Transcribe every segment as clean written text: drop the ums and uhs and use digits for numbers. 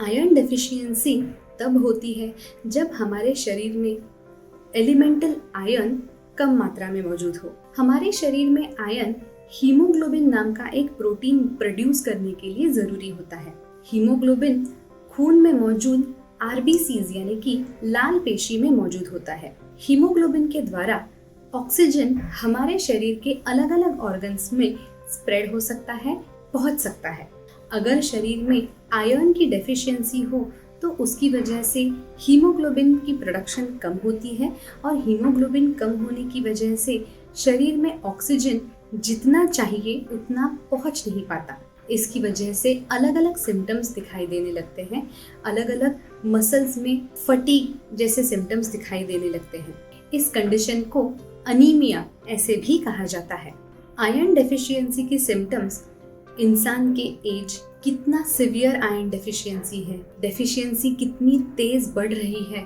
Iron deficiency तब होती है जब हमारे शरीर में एलिमेंटल आयरन कम मात्रा में मौजूद हो। हमारे शरीर में आयरन हीमोग्लोबिन नाम का एक प्रोटीन प्रोड्यूस करने के लिए जरूरी होता है। हीमोग्लोबिन खून में मौजूद आरबीसीज यानी कि लाल पेशी में मौजूद होता है। हीमोग्लोबिन के द्वारा ऑक्सीजन हमारे शरीर के अलग अलग ऑर्गन्स में स्प्रेड हो सकता है, पहुंच सकता है। अगर शरीर में आयरन की डेफिशिएंसी हो तो उसकी वजह से हीमोग्लोबिन की प्रोडक्शन कम होती है और हीमोग्लोबिन कम होने की वजह से शरीर में ऑक्सीजन जितना चाहिए उतना पहुंच नहीं पाता। इसकी वजह से अलग अलग सिम्टम्स दिखाई देने लगते हैं। अलग अलग मसल्स में फटीग जैसे सिम्टम्स दिखाई देने लगते हैं। इस कंडीशन को अनीमिया ऐसे भी कहा जाता है। आयरन डेफिशिएंसी के सिम्टम्स इंसान के एज, कितना सिवियर आयरन डेफिशिएंसी है, डेफिशिएंसी कितनी तेज बढ़ रही है,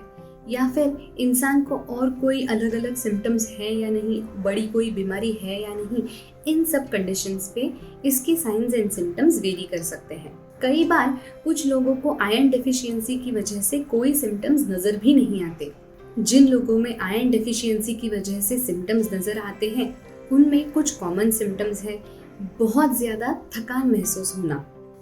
या फिर इंसान को और कोई अलग अलग सिम्टम्स है या नहीं, बड़ी कोई बीमारी है या नहीं, इन सब कंडीशंस पे इसके साइंस एंड सिम्टम्स वेरी कर सकते हैं। कई बार कुछ लोगों को आयरन डेफिशिएंसी की वजह से कोई सिम्टम्स नजर भी नहीं आते। जिन लोगों में आयरन डेफिशिएंसी की वजह से सिम्टम्स नजर आते हैं उनमें कुछ कॉमन सिम्टम्स है। बहुत ज्यादा थकान महसूस होना।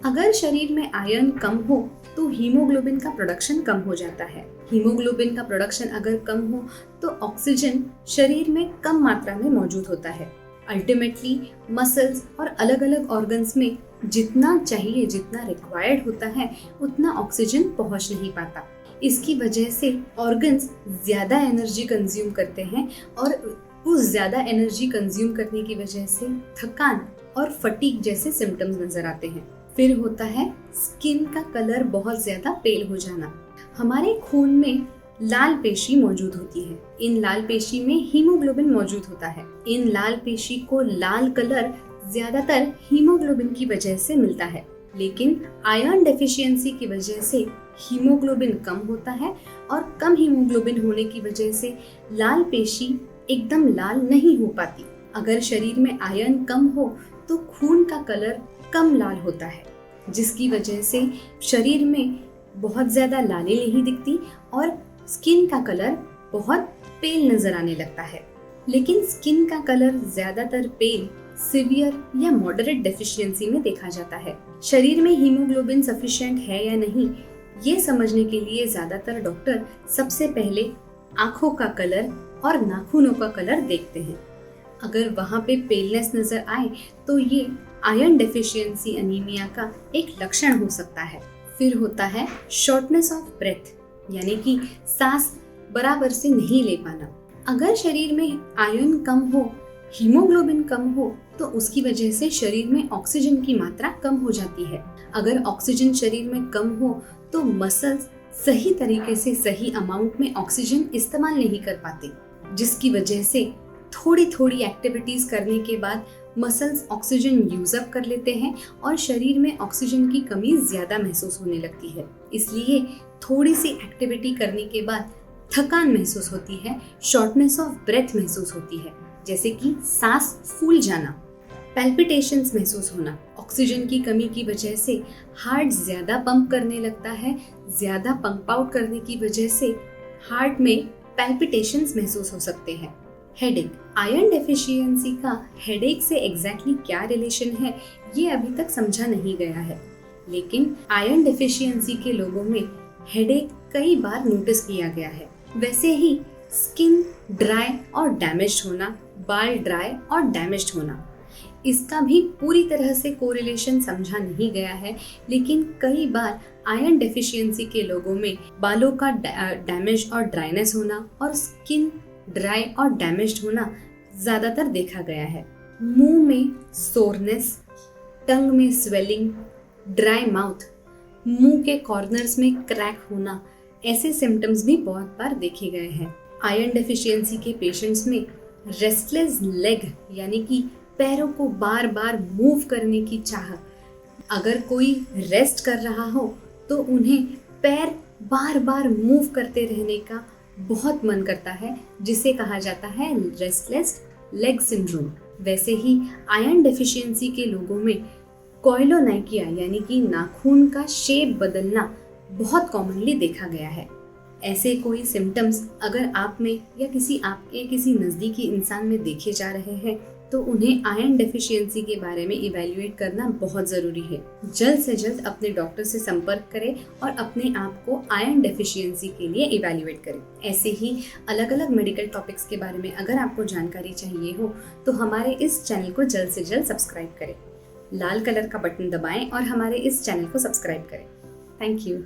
अगर शरीर में आयरन कम हो तो हीमोग्लोबिन का प्रोडक्शन कम हो जाता है। हीमोग्लोबिन का प्रोडक्शन अगर कम हो तो ऑक्सीजन शरीर में कम मात्रा में मौजूद होता है। अल्टीमेटली मसल्स और अलग अलग ऑर्गन्स में जितना चाहिए, जितना रिक्वायर्ड होता है, उतना ऑक्सीजन पहुंच नहीं पाता। इसकी वजह से ऑर्गन्स ज्यादा एनर्जी कंज्यूम करते हैं और उस ज्यादा एनर्जी कंज्यूम करने की वजह से थकान और फटीग जैसे सिम्टम्स नजर आते हैं। फिर होता है स्किन का कलर बहुत ज्यादा पेल हो जाना। हमारे खून में लाल पेशी मौजूद होती है। इन लाल पेशी में हीमोग्लोबिन मौजूद होता है। इन लाल पेशी को लाल कलर ज्यादातर हीमोग्लोबिन की वजह से मिलता है, लेकिन आयरन डेफिशिएंसी की वजह से हीमोग्लोबिन कम होता है और कम हीमोग्लोबिन होने की वजह से लाल पेशी एकदम लाल नहीं हो पाती। अगर शरीर में आयरन कम हो तो खून का कलर कम लाल होता है, जिसकी वजह से शरीर में बहुत ज्यादा लाली नहीं दिखती और स्किन का कलर बहुत पेल नजर आने लगता है। लेकिन स्किन का कलर ज्यादातर पेल सिवियर या मॉडरेट डेफिशिएंसी में देखा जाता है। शरीर में हीमोग्लोबिन सफिशिएंट है या नहीं, ये समझने के लिए ज्यादातर डॉक्टर सबसे पहले आंखों का कलर और नाखूनों का कलर देखते हैं। अगर वहाँ पे पेलनेस नजर आए तो ये आयरन डेफिशिएंसी अनीमिया का एक लक्षण हो सकता है। फिर होता है शॉर्टनेस ऑफ ब्रेथ, यानी कि सांस बराबर से नहीं ले पाना। अगर शरीर में आयरन कम हो, हीमोग्लोबिन कम हो, तो उसकी वजह से शरीर में ऑक्सीजन की मात्रा कम हो जाती है। अगर ऑक्सीजन शरीर में कम हो तो मसल्स सही तरीके से सही अमाउंट में ऑक्सीजन इस्तेमाल नहीं कर पाते, जिसकी वजह से थोड़ी थोड़ी एक्टिविटीज करने के बाद मसल्स ऑक्सीजन यूज अप कर लेते हैं और शरीर में ऑक्सीजन की कमी ज्यादा महसूस होने लगती है। इसलिए थोड़ी सी एक्टिविटी करने के बाद थकान महसूस होती है, शॉर्टनेस ऑफ ब्रेथ महसूस होती है, जैसे कि सांस फूल जाना, पैल्पिटेशंस महसूस होना। ऑक्सीजन की कमी की वजह से हार्ट ज्यादा पंप करने लगता है। ज्यादा पंप आउट करने की वजह से हार्ट में पैल्पिटेशंस महसूस हो सकते हैं। हेडेक, आयरन डेफिशिएंसी का हेडेक से एग्जैक्टली क्या रिलेशन है ये अभी तक समझा नहीं गया है, लेकिन आयरन डेफिशिएंसी के लोगों में हेडेक कई बार नोटिस किया गया है। वैसे ही स्किन ड्राई और डैमेज्ड होना, बाल ड्राई और डैमेज्ड होना, इसका भी पूरी तरह से कोरिलेशन समझा नहीं गया है, लेकिन कई बार आयरन डेफिशिएंसी के लोगों में बालों का डैमेज और ड्राइनेस होना और स्किन ड्राई और डैमेज्ड होना ज्यादातर देखा गया है। मुंह में सोरनेस, टंग में स्वेलिंग, ड्राई माउथ, मुंह के कॉर्नर्स में क्रैक होना, ऐसे सिम्टम्स भी बहुत बार देखे गए हैं। आयरन डेफिशिएंसी के पेशेंट्स में रेस्टलेस लेग, यानी कि पैरों को बार बार मूव करने की चाह, अगर कोई रेस्ट कर रहा हो तो उन्हें पैर बार बार मूव करते रहने का बहुत मन करता है, जिसे कहा जाता है रेस्टलेस लेग सिंड्रोम। वैसे ही आयरन डेफिशिएंसी के लोगों में कोइलोनाइकिया यानी कि नाखून का शेप बदलना बहुत कॉमनली देखा गया है। ऐसे कोई सिम्टम्स अगर आप में या आपके किसी नज़दीकी इंसान में देखे जा रहे हैं तो उन्हें आयरन डेफिशिएंसी के बारे में इवैल्यूएट करना बहुत ज़रूरी है। जल्द से जल्द अपने डॉक्टर से संपर्क करें और अपने आप को आयरन डेफिशिएंसी के लिए इवैल्यूएट करें। ऐसे ही अलग अलग मेडिकल टॉपिक्स के बारे में अगर आपको जानकारी चाहिए हो तो हमारे इस चैनल को जल्द से जल्द सब्सक्राइब करें। लाल कलर का बटन दबाएं और हमारे इस चैनल को सब्सक्राइब करें। Thank you.